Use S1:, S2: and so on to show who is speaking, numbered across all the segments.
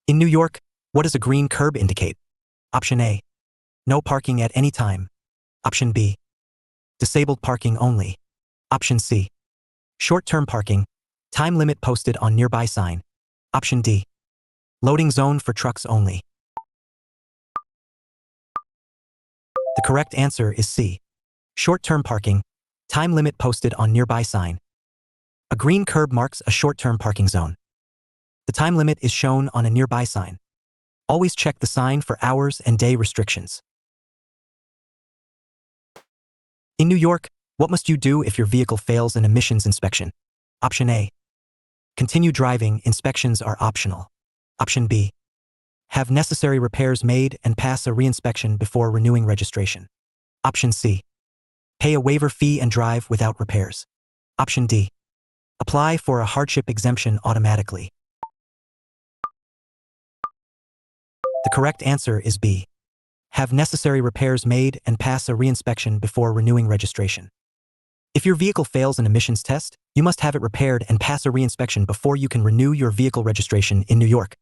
S1: In New York, what does a green curb indicate? Option A. No parking at any time. Option B. Disabled parking only. Option C. Short-term parking. Time limit posted on nearby sign. Option D. Loading zone for trucks only. The correct answer is C. Short-term parking. Time limit posted on nearby sign. A green curb marks a short-term parking zone. The time limit is shown on a nearby sign. Always check the sign for hours and day restrictions. In New York, what must you do if your vehicle fails an emissions inspection? Option A. Continue driving, inspections are optional. Option B. Have necessary repairs made and pass a re-inspection before renewing registration. Option C. Pay a waiver fee and drive without repairs. Option D. Apply for a hardship exemption automatically. The correct answer is B. Have necessary repairs made and pass a re-inspection before renewing registration. If your vehicle fails an emissions test, you must have it repaired and pass a re-inspection before you can renew your vehicle registration in New York.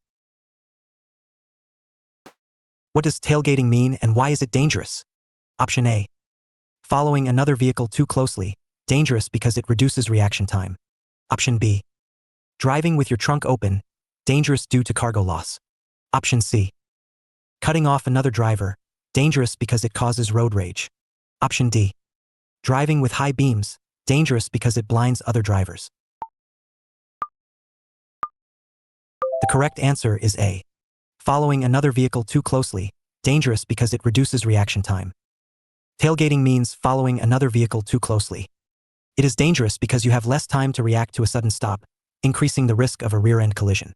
S1: What does tailgating mean and why is it dangerous? Option A. Following another vehicle too closely, dangerous because it reduces reaction time. Option B. Driving with your trunk open, dangerous due to cargo loss. Option C. Cutting off another driver, dangerous because it causes road rage. Option D. Driving with high beams, dangerous because it blinds other drivers. The correct answer is A. Following another vehicle too closely, dangerous because it reduces reaction time. Tailgating means following another vehicle too closely. It is dangerous because you have less time to react to a sudden stop, increasing the risk of a rear-end collision.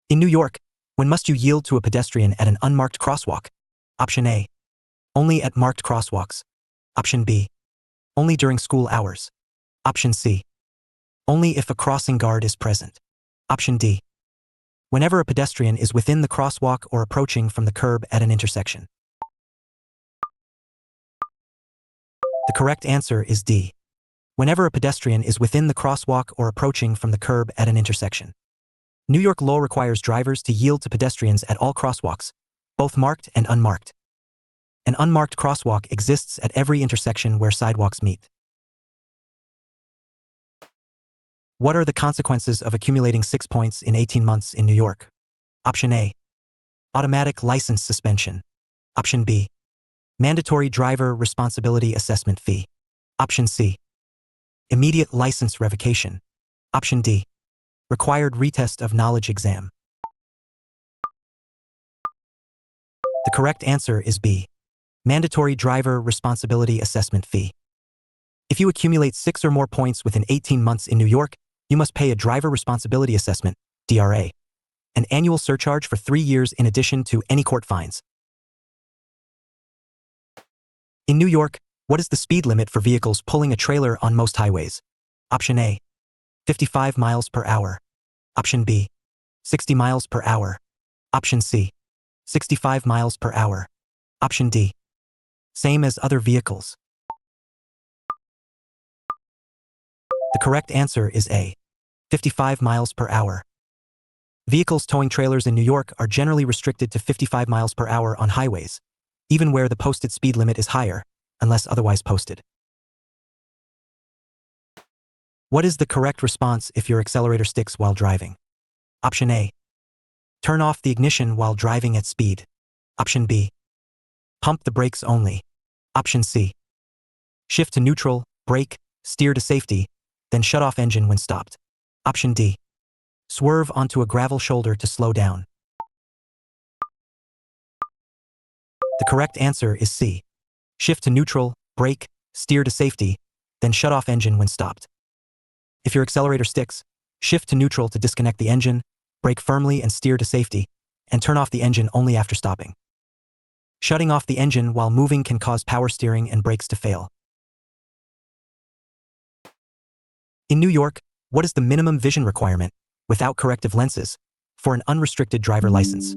S1: In New York, when must you yield to a pedestrian at an unmarked crosswalk? Option A. Only at marked crosswalks. Option B. Only during school hours. Option C. Only if a crossing guard is present. Option D. Whenever a pedestrian is within the crosswalk or approaching from the curb at an intersection. The correct answer is D. Whenever a pedestrian is within the crosswalk or approaching from the curb at an intersection. New York law requires drivers to yield to pedestrians at all crosswalks, both marked and unmarked. An unmarked crosswalk exists at every intersection where sidewalks meet. What are the consequences of accumulating 6 points in 18 months in New York? Option A. Automatic license suspension. Option B. Mandatory driver responsibility assessment fee. Option C. Immediate license revocation. Option D. Required retest of knowledge exam. The correct answer is B. Mandatory driver responsibility assessment fee. If you accumulate 6 or more points within 18 months in New York, you must pay a driver responsibility assessment, DRA, an annual surcharge for 3 years in addition to any court fines. In New York, what is the speed limit for vehicles pulling a trailer on most highways? Option A. 55 miles per hour. Option B. 60 miles per hour. Option C. 65 miles per hour. Option D. Same as other vehicles. The correct answer is A. 55 miles per hour. Vehicles towing trailers in New York are generally restricted to 55 miles per hour on highways, even where the posted speed limit is higher, unless otherwise posted. What is the correct response if your accelerator sticks while driving? Option A. Turn off the ignition while driving at speed. Option B. Pump the brakes only. Option C. Shift to neutral, brake, steer to safety, then shut off engine when stopped. Option D. Swerve onto a gravel shoulder to slow down. The correct answer is C. Shift to neutral, brake, steer to safety, then shut off engine when stopped. If your accelerator sticks, shift to neutral to disconnect the engine, brake firmly and steer to safety, and turn off the engine only after stopping. Shutting off the engine while moving can cause power steering and brakes to fail. In New York, what is the minimum vision requirement, without corrective lenses, for an unrestricted driver license?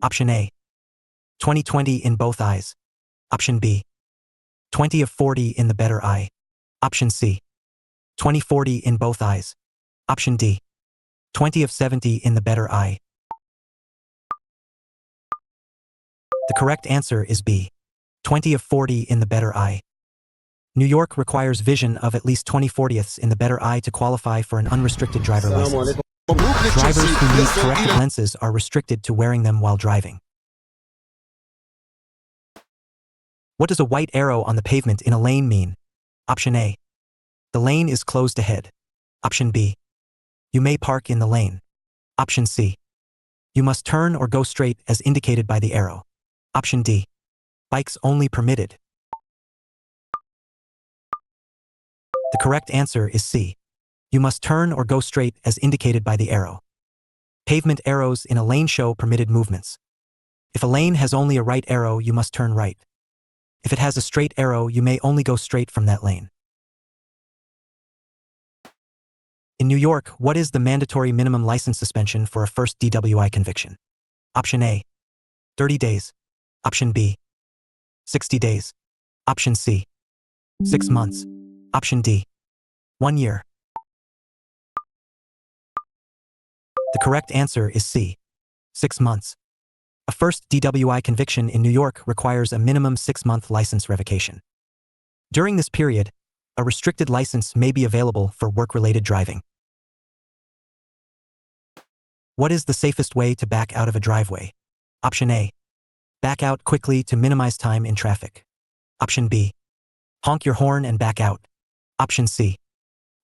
S1: Option A. 20/20 in both eyes. Option B. 20 of 40 in the better eye. Option C. 20/40 in both eyes. Option D. 20 of 70 in the better eye. The correct answer is B. 20 of 40 in the better eye. New York requires vision of at least 20/40ths in the better eye to qualify for an unrestricted driver license. Drivers who need corrective lenses are restricted to wearing them while driving. What does a white arrow on the pavement in a lane mean? Option A. The lane is closed ahead. Option B. You may park in the lane. Option C. You must turn or go straight as indicated by the arrow. Option D. Bikes only permitted. The correct answer is C. You must turn or go straight as indicated by the arrow. Pavement arrows in a lane show permitted movements. If a lane has only a right arrow, you must turn right. If it has a straight arrow, you may only go straight from that lane. In New York, what is the mandatory minimum license suspension for a first DWI conviction? Option A. 30 days. Option B. 60 days. Option C. 6 months. Option D. 1 year. The correct answer is C. 6 months. A first DWI conviction in New York requires a minimum 6-month license revocation. During this period, a restricted license may be available for work-related driving. What is the safest way to back out of a driveway? Option A. Back out quickly to minimize time in traffic. Option B. Honk your horn and back out. Option C.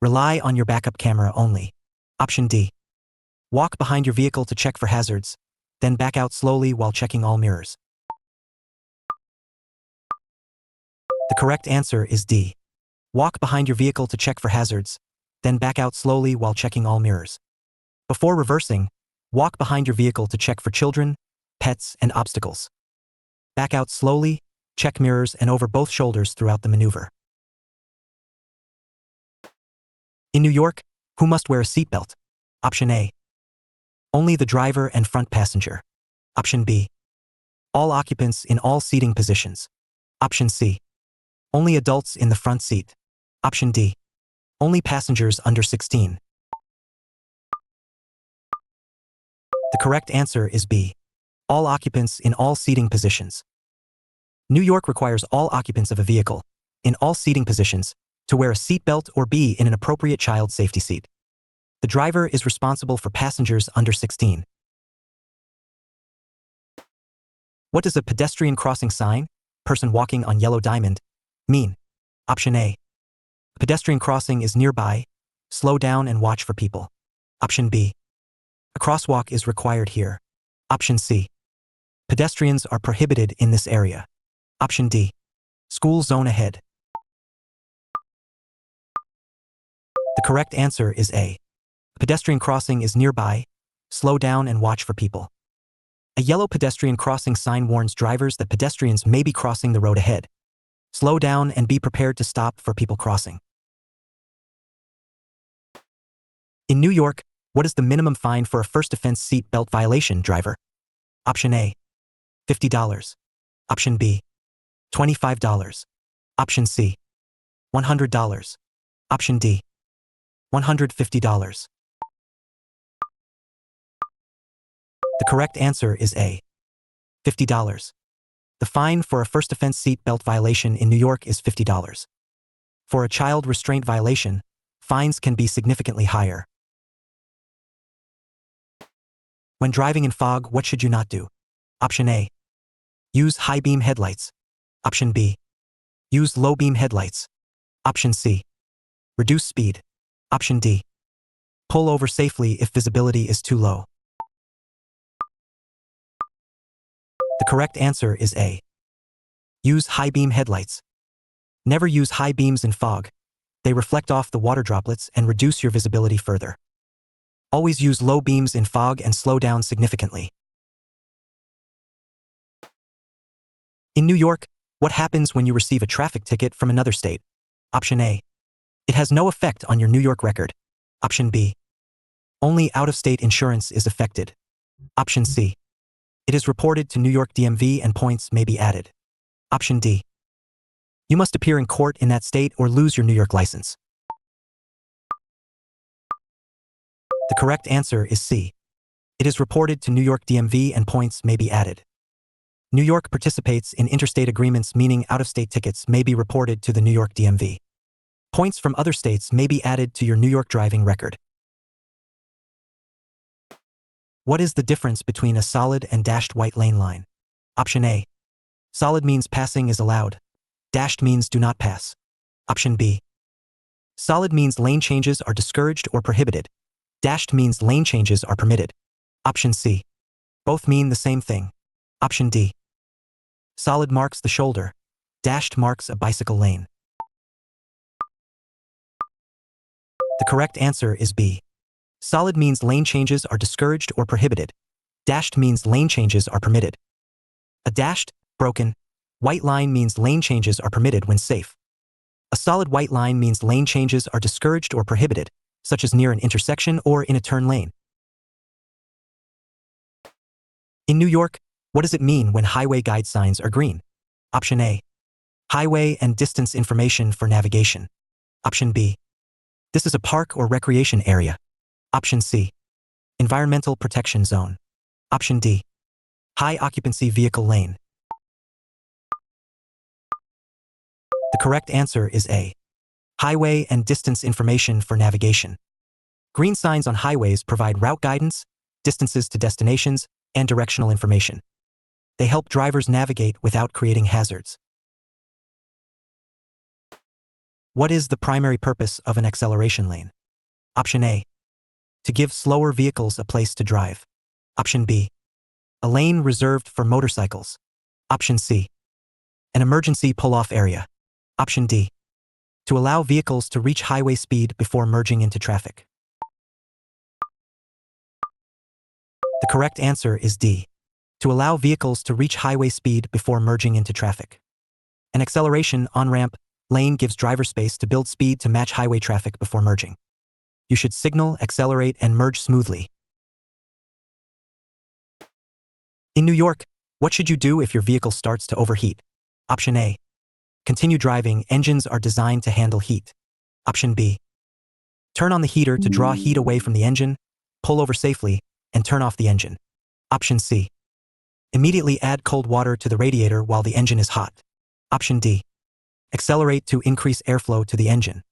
S1: Rely on your backup camera only. Option D. Walk behind your vehicle to check for hazards, then back out slowly while checking all mirrors. The correct answer is D. Walk behind your vehicle to check for hazards, then back out slowly while checking all mirrors. Before reversing, walk behind your vehicle to check for children, pets, and obstacles. Back out slowly, check mirrors and over both shoulders throughout the maneuver. In New York, who must wear a seatbelt? Option A. Only the driver and front passenger. Option B. All occupants in all seating positions. Option C. Only adults in the front seat. Option D. Only passengers under 16. The correct answer is B. All occupants in all seating positions. New York requires all occupants of a vehicle, in all seating positions, to wear a seatbelt or be in an appropriate child safety seat. The driver is responsible for passengers under 16. What does a pedestrian crossing sign, person walking on yellow diamond, mean? Option A. A pedestrian crossing is nearby, slow down and watch for people. Option B. A crosswalk is required here. Option C. Pedestrians are prohibited in this area. Option D. School zone ahead. The correct answer is A. A pedestrian crossing is nearby, slow down and watch for people. A yellow pedestrian crossing sign warns drivers that pedestrians may be crossing the road ahead. Slow down and be prepared to stop for people crossing. In New York, what is the minimum fine for a first offense seat belt violation, driver? Option A. $50. Option B. $25. Option C. $100. Option D. $150. The correct answer is A. $50. The fine for a first offense seat belt violation in New York is $50. For a child restraint violation, fines can be significantly higher. When driving in fog, what should you not do? Option A. Use high beam headlights. Option B. Use low beam headlights. Option C. Reduce speed. Option D. Pull over safely if visibility is too low. The correct answer is A. Use high beam headlights. Never use high beams in fog. They reflect off the water droplets and reduce your visibility further. Always use low beams in fog and slow down significantly. In New York, what happens when you receive a traffic ticket from another state? Option A. It has no effect on your New York record. Option B. Only out-of-state insurance is affected. Option C. It is reported to New York DMV and points may be added. Option D. You must appear in court in that state or lose your New York license. The correct answer is C. It is reported to New York DMV and points may be added. New York participates in interstate agreements, meaning out-of-state tickets may be reported to the New York DMV. Points from other states may be added to your New York driving record. What is the difference between a solid and dashed white lane line? Option A. Solid means passing is allowed. Dashed means do not pass. Option B. Solid means lane changes are discouraged or prohibited. Dashed means lane changes are permitted. Option C. Both mean the same thing. Option D. Solid marks the shoulder. Dashed marks a bicycle lane. The correct answer is B. Solid means lane changes are discouraged or prohibited. Dashed means lane changes are permitted. A dashed, broken, white line means lane changes are permitted when safe. A solid white line means lane changes are discouraged or prohibited, such as near an intersection or in a turn lane. In New York, what does it mean when highway guide signs are green? Option A. Highway and distance information for navigation. Option B. This is a park or recreation area. Option C. Environmental protection zone. Option D. High occupancy vehicle lane. The correct answer is A. Highway and distance information for navigation. Green signs on highways provide route guidance, distances to destinations, and directional information. They help drivers navigate without creating hazards. What is the primary purpose of an acceleration lane? Option A. To give slower vehicles a place to drive. Option B. A lane reserved for motorcycles. Option C. An emergency pull-off area. Option D. To allow vehicles to reach highway speed before merging into traffic. The correct answer is D. To allow vehicles to reach highway speed before merging into traffic. An acceleration on-ramp lane gives driver space to build speed to match highway traffic before merging. You should signal, accelerate, and merge smoothly. In New York, what should you do if your vehicle starts to overheat? Option A. Continue driving. Engines are designed to handle heat. Option B. Turn on the heater to draw heat away from the engine, pull over safely, and turn off the engine. Option C. Immediately add cold water to the radiator while the engine is hot. Option D. Accelerate to increase airflow to the engine.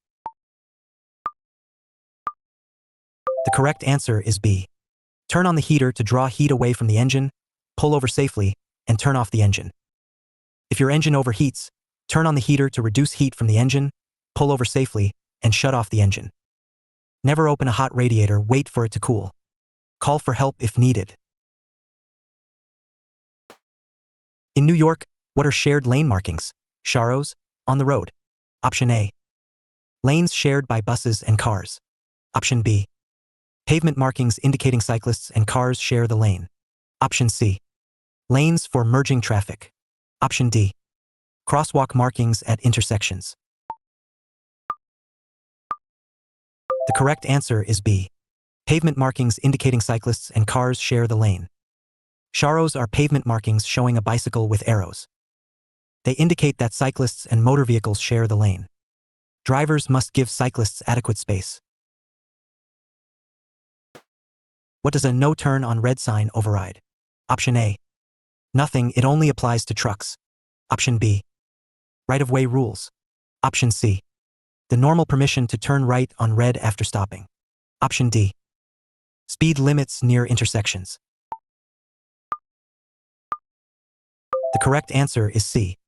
S1: The correct answer is B. Turn on the heater to draw heat away from the engine, pull over safely, and turn off the engine. If your engine overheats, turn on the heater to reduce heat from the engine, pull over safely, and shut off the engine. Never open a hot radiator, wait for it to cool. Call for help if needed. In New York, what are shared lane markings? Sharrows, on the road. Option A. Lanes shared by buses and cars. Option B. Pavement markings indicating cyclists and cars share the lane. Option C. Lanes for merging traffic. Option D. Crosswalk markings at intersections. The correct answer is B. Pavement markings indicating cyclists and cars share the lane. Sharrows are pavement markings showing a bicycle with arrows. They indicate that cyclists and motor vehicles share the lane. Drivers must give cyclists adequate space. What does a no turn on red sign override? Option A. Nothing, it only applies to trucks. Option B. Right-of-way rules. Option C. The normal permission to turn right on red after stopping. Option D. Speed limits near intersections. The correct answer is C.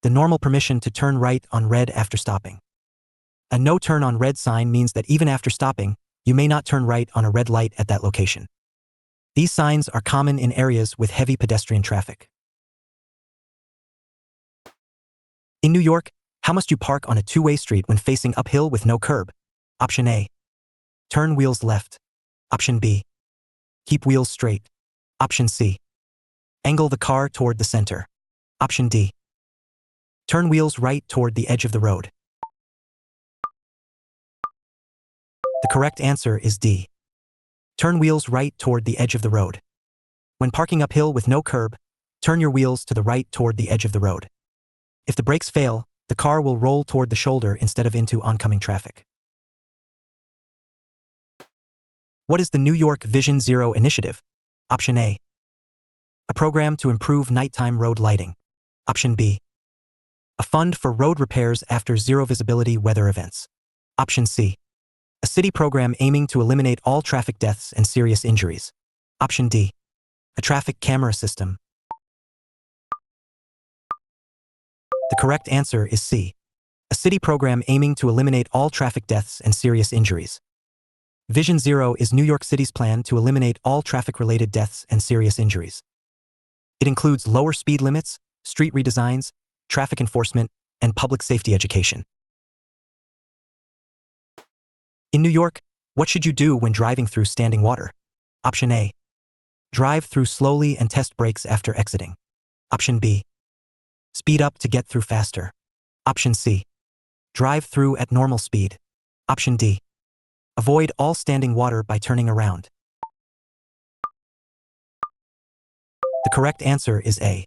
S1: The normal permission to turn right on red after stopping. A no turn on red sign means that even after stopping, you may not turn right on a red light at that location. These signs are common in areas with heavy pedestrian traffic. In New York, how must you park on a two-way street when facing uphill with no curb? Option A. Turn wheels left. Option B. Keep wheels straight. Option C. Angle the car toward the center. Option D. Turn wheels right toward the edge of the road. The correct answer is D. Turn wheels right toward the edge of the road. When parking uphill with no curb, turn your wheels to the right toward the edge of the road. If the brakes fail, the car will roll toward the shoulder instead of into oncoming traffic. What is the New York Vision Zero initiative? Option A. A program to improve nighttime road lighting. Option B. A fund for road repairs after zero visibility weather events. Option C. A city program aiming to eliminate all traffic deaths and serious injuries. Option D. A traffic camera system. The correct answer is C. A city program aiming to eliminate all traffic deaths and serious injuries. Vision Zero is New York City's plan to eliminate all traffic-related deaths and serious injuries. It includes lower speed limits, street redesigns, traffic enforcement, and public safety education. In New York, what should you do when driving through standing water? Option A. Drive through slowly and test brakes after exiting. Option B. Speed up to get through faster. Option C. Drive through at normal speed. Option D. Avoid all standing water by turning around. The correct answer is A.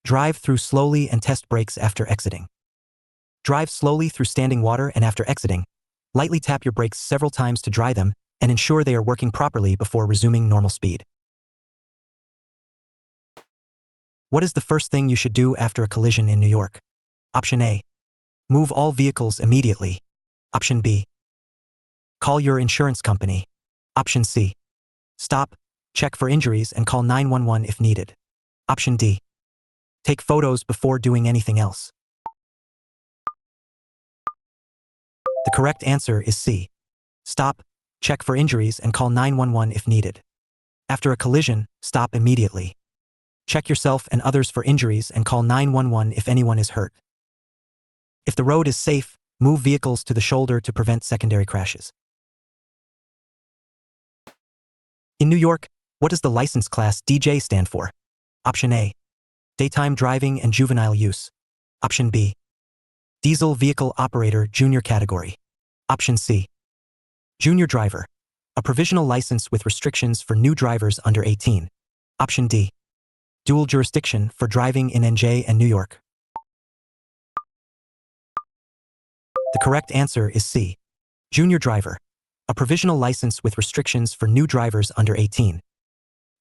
S1: Drive through slowly and test brakes after exiting. Drive slowly through standing water and after exiting, lightly tap your brakes several times to dry them and ensure they are working properly before resuming normal speed. What is the first thing you should do after a collision in New York? Option A. Move all vehicles immediately. Option B. Call your insurance company. Option C. Stop, check for injuries and call 911 if needed. Option D. Take photos before doing anything else. The correct answer is C. Stop, check for injuries and call 911 if needed. After a collision, stop immediately. Check yourself and others for injuries and call 911 if anyone is hurt. If the road is safe, move vehicles to the shoulder to prevent secondary crashes. In New York, what does the license class DJ stand for? Option A. Daytime driving and juvenile use. Option B. Diesel vehicle operator junior category. Option C. Junior driver. A provisional license with restrictions for new drivers under 18. Option D. Dual jurisdiction for driving in NJ and New York. The correct answer is C. Junior driver. A provisional license with restrictions for new drivers under 18.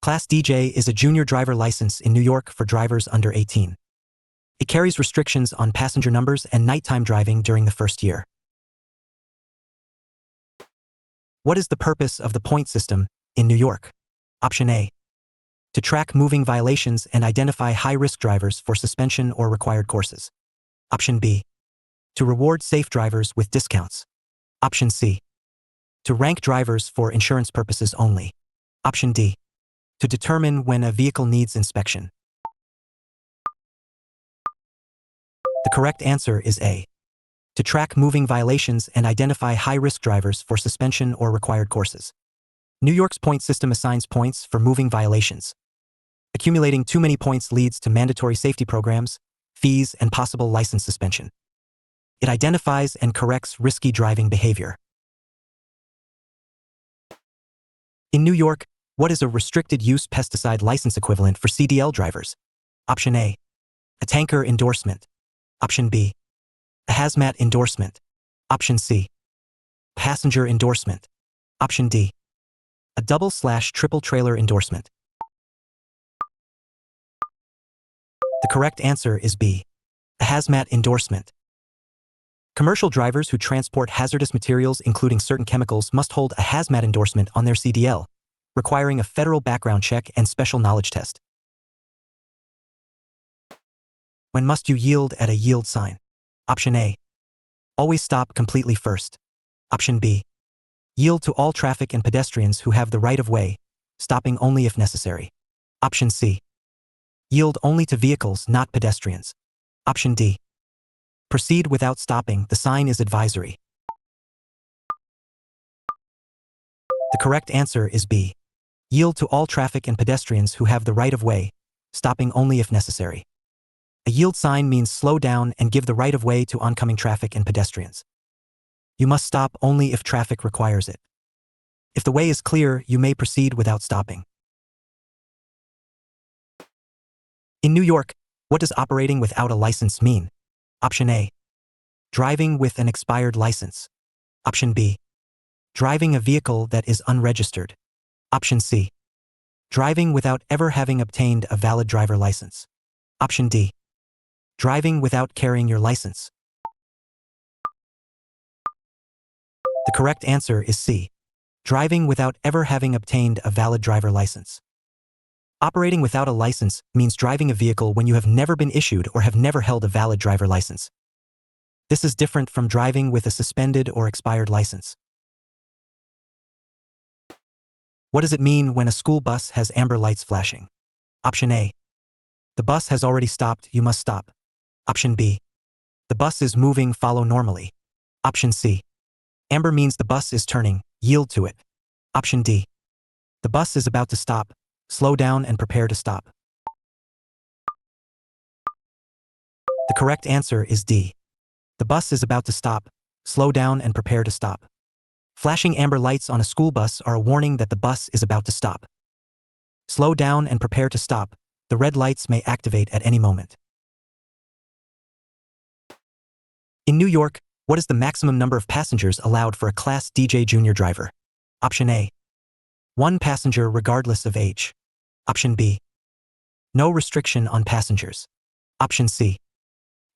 S1: Class DJ is a junior driver license in New York for drivers under 18. It carries restrictions on passenger numbers and nighttime driving during the first year. What is the purpose of the point system in New York? Option A. To track moving violations and identify high-risk drivers for suspension or required courses. Option B. To reward safe drivers with discounts. Option C. To rank drivers for insurance purposes only. Option D. To determine when a vehicle needs inspection. The correct answer is A. To track moving violations and identify high-risk drivers for suspension or required courses. New York's point system assigns points for moving violations. Accumulating too many points leads to mandatory safety programs, fees, and possible license suspension. It identifies and corrects risky driving behavior. In New York, what is a restricted use pesticide license equivalent for CDL drivers? Option A. A tanker endorsement. Option B. A hazmat endorsement. Option C. Passenger endorsement. Option D. A double/triple trailer endorsement. The correct answer is B. A hazmat endorsement. Commercial drivers who transport hazardous materials including certain chemicals must hold a hazmat endorsement on their CDL, requiring a federal background check and special knowledge test. When must you yield at a yield sign? Option A. Always stop completely first. Option B. Yield to all traffic and pedestrians who have the right of way, stopping only if necessary. Option C. Yield only to vehicles, not pedestrians. Option D. Proceed without stopping, the sign is advisory. The correct answer is B. Yield to all traffic and pedestrians who have the right of way, stopping only if necessary. A yield sign means slow down and give the right of way to oncoming traffic and pedestrians. You must stop only if traffic requires it. If the way is clear, you may proceed without stopping. In New York, what does operating without a license mean? Option A. Driving with an expired license. Option B. Driving a vehicle that is unregistered. Option C. Driving without ever having obtained a valid driver license. Option D. Driving without carrying your license. The correct answer is C. Driving without ever having obtained a valid driver license. Operating without a license means driving a vehicle when you have never been issued or have never held a valid driver license. This is different from driving with a suspended or expired license. What does it mean when a school bus has amber lights flashing? Option A. The bus has already stopped, you must stop. Option B. The bus is moving, follow normally. Option C. Amber means the bus is turning, yield to it. Option D. The bus is about to stop, slow down and prepare to stop. The correct answer is D. The bus is about to stop, slow down and prepare to stop. Flashing amber lights on a school bus are a warning that the bus is about to stop. Slow down and prepare to stop. The red lights may activate at any moment. In New York, what is the maximum number of passengers allowed for a Class DJ junior driver? Option A. 1 passenger regardless of age. Option B. No restriction on passengers. Option C.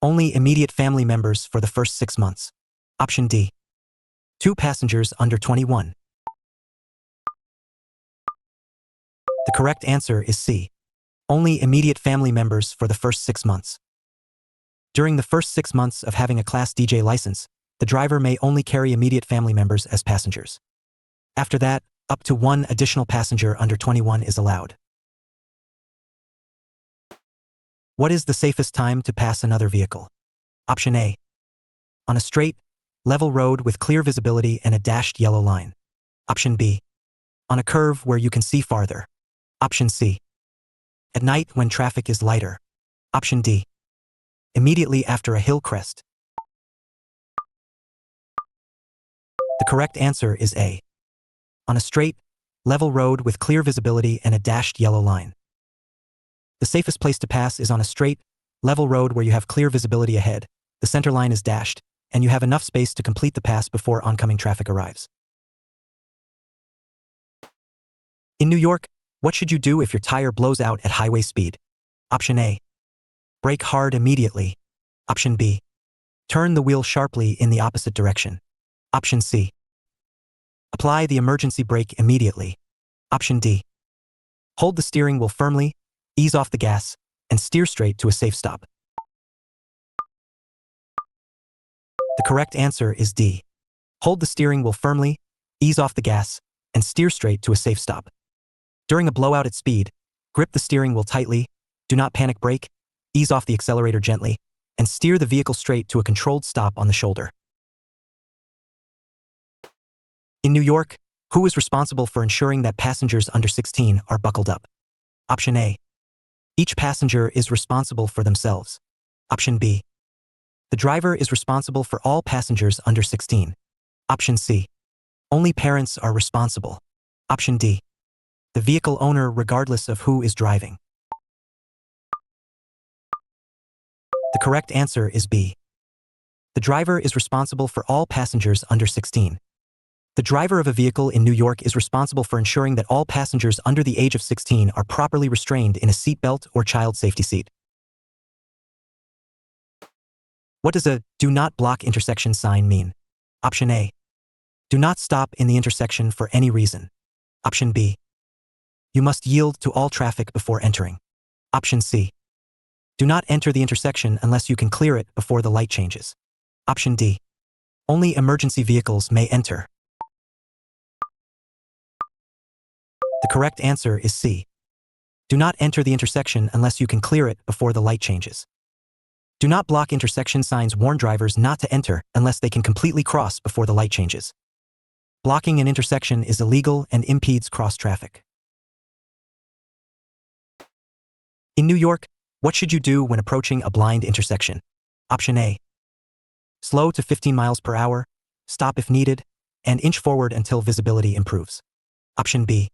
S1: Only immediate family members for the first 6 months. Option D. 2 passengers under 21. The correct answer is C. Only immediate family members for the first 6 months. During the first 6 months of having a Class DJ license, the driver may only carry immediate family members as passengers. After that, up to 1 additional passenger under 21 is allowed. What is the safest time to pass another vehicle? Option A. On a straight, level road with clear visibility and a dashed yellow line. Option B. On a curve where you can see farther. Option C. At night when traffic is lighter. Option D. Immediately after a hill crest. The correct answer is A. On a straight, level road with clear visibility and a dashed yellow line. The safest place to pass is on a straight, level road where you have clear visibility ahead, the center line is dashed, and you have enough space to complete the pass before oncoming traffic arrives. In New York, what should you do if your tire blows out at highway speed? Option A. Brake hard immediately. Option B. Turn the wheel sharply in the opposite direction. Option C. Apply the emergency brake immediately. Option D. Hold the steering wheel firmly, ease off the gas, and steer straight to a safe stop. The correct answer is D. Hold the steering wheel firmly, ease off the gas, and steer straight to a safe stop. During a blowout at speed, grip the steering wheel tightly, do not panic brake, ease off the accelerator gently, and steer the vehicle straight to a controlled stop on the shoulder. In New York, who is responsible for ensuring that passengers under 16 are buckled up? Option A. Each passenger is responsible for themselves. Option B. The driver is responsible for all passengers under 16. Option C. Only parents are responsible. Option D. The vehicle owner regardless of who is driving. The correct answer is B. The driver is responsible for all passengers under 16. The driver of a vehicle in New York is responsible for ensuring that all passengers under the age of 16 are properly restrained in a seat belt or child safety seat. What does a "do not block intersection" sign mean? Option A. Do not stop in the intersection for any reason. Option B. You must yield to all traffic before entering. Option C. Do not enter the intersection unless you can clear it before the light changes. Option D. Only emergency vehicles may enter. The correct answer is C. Do not enter the intersection unless you can clear it before the light changes. Do not block intersection signs warn drivers not to enter unless they can completely cross before the light changes. Blocking an intersection is illegal and impedes cross traffic. In New York, what should you do when approaching a blind intersection? Option A. Slow to 15 miles per hour, stop if needed, and inch forward until visibility improves. Option B.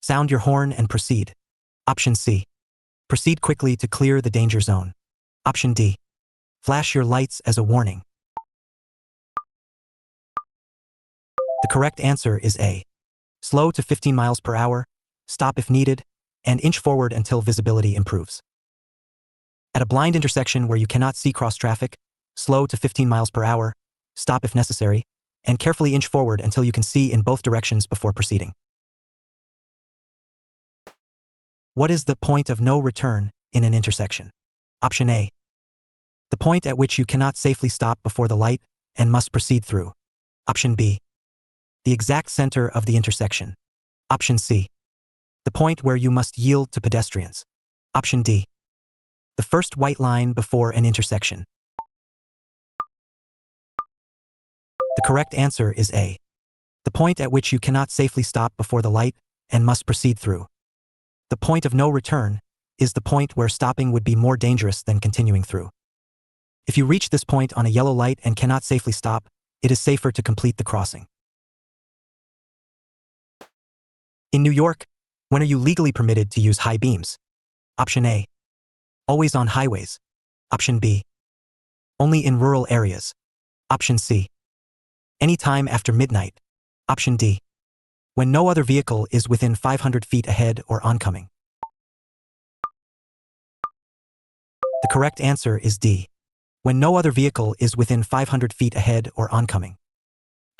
S1: Sound your horn and proceed. Option C. Proceed quickly to clear the danger zone. Option D. Flash your lights as a warning. The The correct answer is A. Slow to 15 miles per hour, stop if needed, and inch forward until visibility improves. At a blind intersection where you cannot see cross traffic, slow to 15 miles per hour, stop if necessary, and carefully inch forward until you can see in both directions before proceeding. What is the point of no return in an intersection? Option A. The point at which you cannot safely stop before the light and must proceed through. Option B. The exact center of the intersection. Option C. The point where you must yield to pedestrians. Option D. The first white line before an intersection. The correct answer is A. The point at which you cannot safely stop before the light and must proceed through. The point of no return is the point where stopping would be more dangerous than continuing through. If you reach this point on a yellow light and cannot safely stop, it is safer to complete the crossing. In New York, when are you legally permitted to use high beams? Option A. Always on highways. Option B. Only in rural areas. Option C. Anytime after midnight. Option D. When no other vehicle is within 500 feet ahead or oncoming. The correct answer is D. When no other vehicle is within 500 feet ahead or oncoming.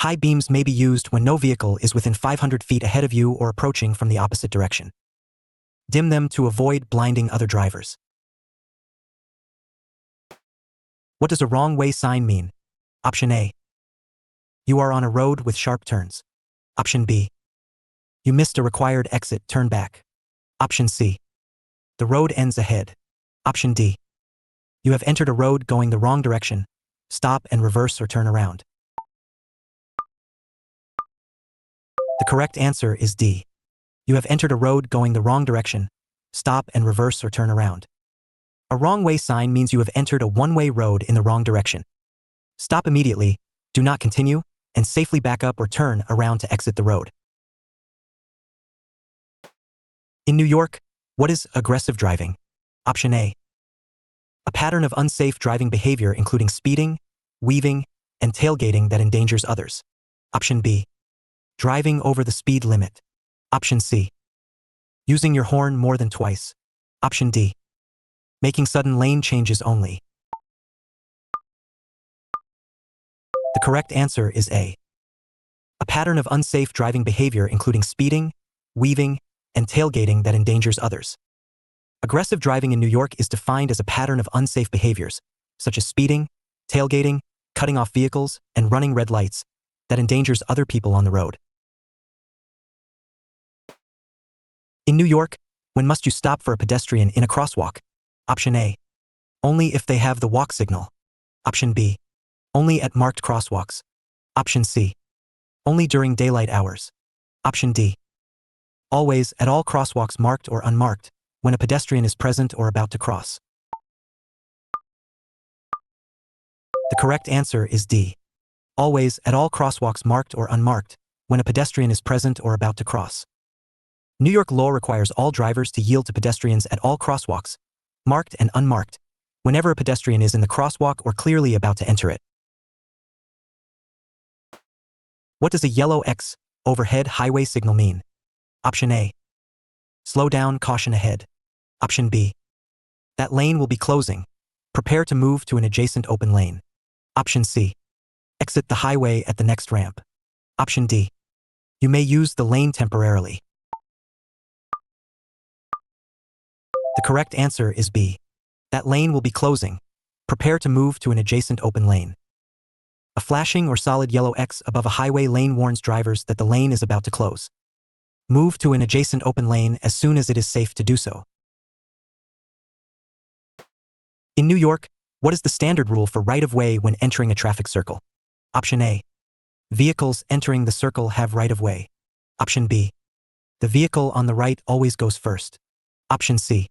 S1: High beams may be used when no vehicle is within 500 feet ahead of you or approaching from the opposite direction. Dim them to avoid blinding other drivers. What does a wrong way sign mean? Option A. You are on a road with sharp turns. Option B. You missed a required exit, turn back. Option C. The road ends ahead. Option D. You have entered a road going the wrong direction. Stop and reverse or turn around. The correct answer is D. You have entered a road going the wrong direction. Stop and reverse or turn around. A wrong way sign means you have entered a one-way road in the wrong direction. Stop immediately, do not continue, and safely back up or turn around to exit the road. In New York, what is aggressive driving? Option A. A pattern of unsafe driving behavior including speeding, weaving, and tailgating that endangers others. Option B. Driving over the speed limit. Option C. Using your horn more than twice. Option D. Making sudden lane changes only. The correct answer is A. A pattern of unsafe driving behavior including speeding, weaving, and tailgating that endangers others. Aggressive driving in New York is defined as a pattern of unsafe behaviors, such as speeding, tailgating, cutting off vehicles, and running red lights, that endangers other people on the road. In New York, when must you stop for a pedestrian in a crosswalk? Option A. Only if they have the walk signal. Option B. Only at marked crosswalks. Option C. Only during daylight hours. Option D. Always at all crosswalks marked or unmarked, when a pedestrian is present or about to cross. The correct answer is D. Always at all crosswalks marked or unmarked, when a pedestrian is present or about to cross. New York law requires all drivers to yield to pedestrians at all crosswalks, marked and unmarked, whenever a pedestrian is in the crosswalk or clearly about to enter it. What does a yellow X overhead highway signal mean? Option A. Slow down, caution ahead. Option B. That lane will be closing. Prepare to move to an adjacent open lane. Option C. Exit the highway at the next ramp. Option D. You may use the lane temporarily. The correct answer is B. That lane will be closing. Prepare to move to an adjacent open lane. A flashing or solid yellow X above a highway lane warns drivers that the lane is about to close. Move to an adjacent open lane as soon as it is safe to do so. In New York, what is the standard rule for right-of-way when entering a traffic circle? Option A. Vehicles entering the circle have right-of-way. Option B. The vehicle on the right always goes first. Option C.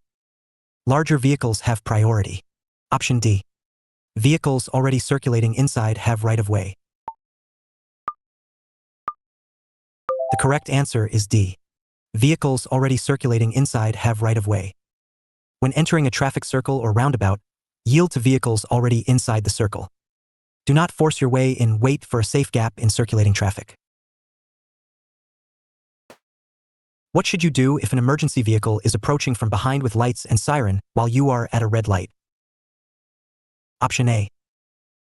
S1: Larger vehicles have priority. Option D. Vehicles already circulating inside have right-of-way. The correct answer is D. Vehicles already circulating inside have right-of-way. When entering a traffic circle or roundabout, yield to vehicles already inside the circle. Do not force your way in, wait for a safe gap in circulating traffic. What should you do if an emergency vehicle is approaching from behind with lights and siren while you are at a red light? Option A.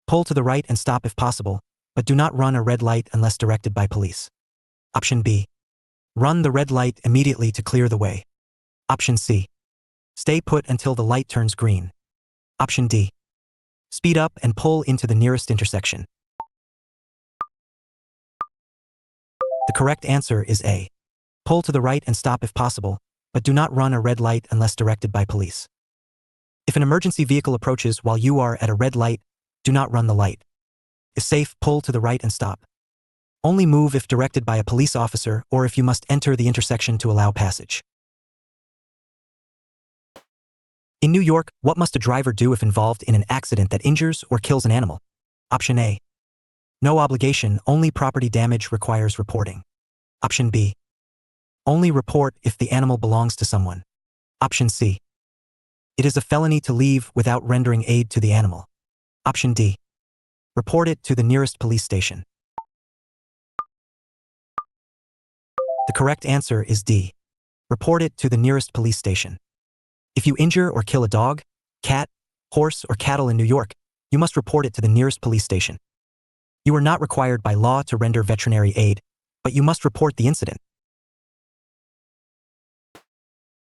S1: Pull to the right and stop if possible, but do not run a red light unless directed by police. Option B. Run the red light immediately to clear the way. Option C. Stay put until the light turns green. Option D. Speed up and pull into the nearest intersection. The correct answer is A. Pull to the right and stop if possible, but do not run a red light unless directed by police. If an emergency vehicle approaches while you are at a red light, do not run the light. If safe, pull to the right and stop. Only move if directed by a police officer or if you must enter the intersection to allow passage. In New York, what must a driver do if involved in an accident that injures or kills an animal? Option A. No obligation, only property damage requires reporting. Option B. Only report if the animal belongs to someone. Option C. It is a felony to leave without rendering aid to the animal. Option D. Report it to the nearest police station. The correct answer is D. Report it to the nearest police station. If you injure or kill a dog, cat, horse, or cattle in New York, you must report it to the nearest police station. You are not required by law to render veterinary aid, but you must report the incident.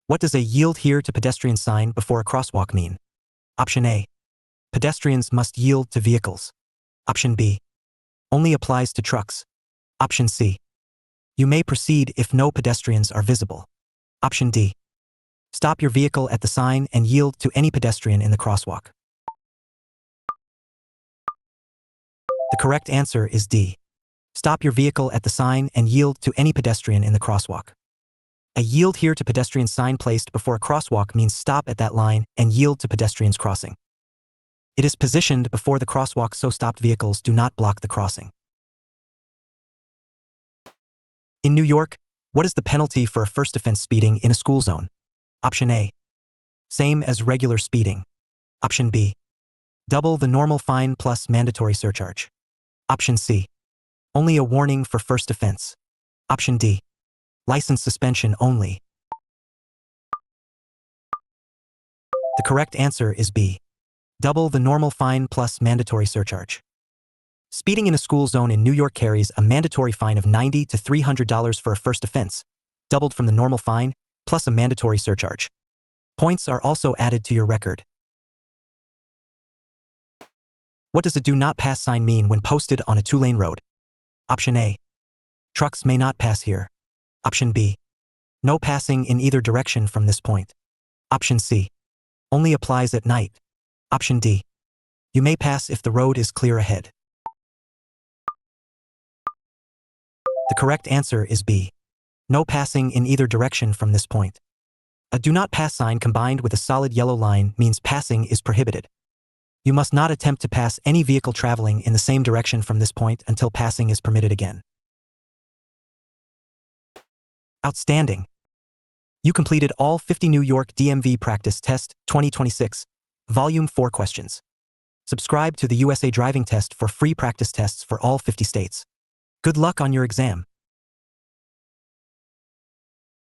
S1: What does a yield here to pedestrian sign before a crosswalk mean? Option A. Pedestrians must yield to vehicles. Option B. Only applies to trucks. Option C. You may proceed if no pedestrians are visible. Option D. Stop your vehicle at the sign and yield to any pedestrian in the crosswalk. The correct answer is D. Stop your vehicle at the sign and yield to any pedestrian in the crosswalk. A yield here to pedestrian sign placed before a crosswalk means stop at that line and yield to pedestrians crossing. It is positioned before the crosswalk so stopped vehicles do not block the crossing. In New York, what is the penalty for a first offense speeding in a school zone? Option A. Same as regular speeding. Option B. Double the normal fine plus mandatory surcharge. Option C. Only a warning for first offense. Option D. License suspension only. The correct answer is B. Double the normal fine plus mandatory surcharge. Speeding in a school zone in New York carries a mandatory fine of $90 to $300 for a first offense, doubled from the normal fine, plus a mandatory surcharge. Points are also added to your record. What does a do not pass sign mean when posted on a two-lane road? Option A. Trucks may not pass here. Option B. No passing in either direction from this point. Option C. Only applies at night. Option D. You may pass if the road is clear ahead. The correct answer is B. No passing in either direction from this point. A do not pass sign combined with a solid yellow line means passing is prohibited. You must not attempt to pass any vehicle traveling in the same direction from this point until passing is permitted again. Outstanding! You completed all 50 New York DMV Practice Test 2026, Volume 4 questions. Subscribe to the USA Driving Test for free practice tests for all 50 states. Good luck on your exam.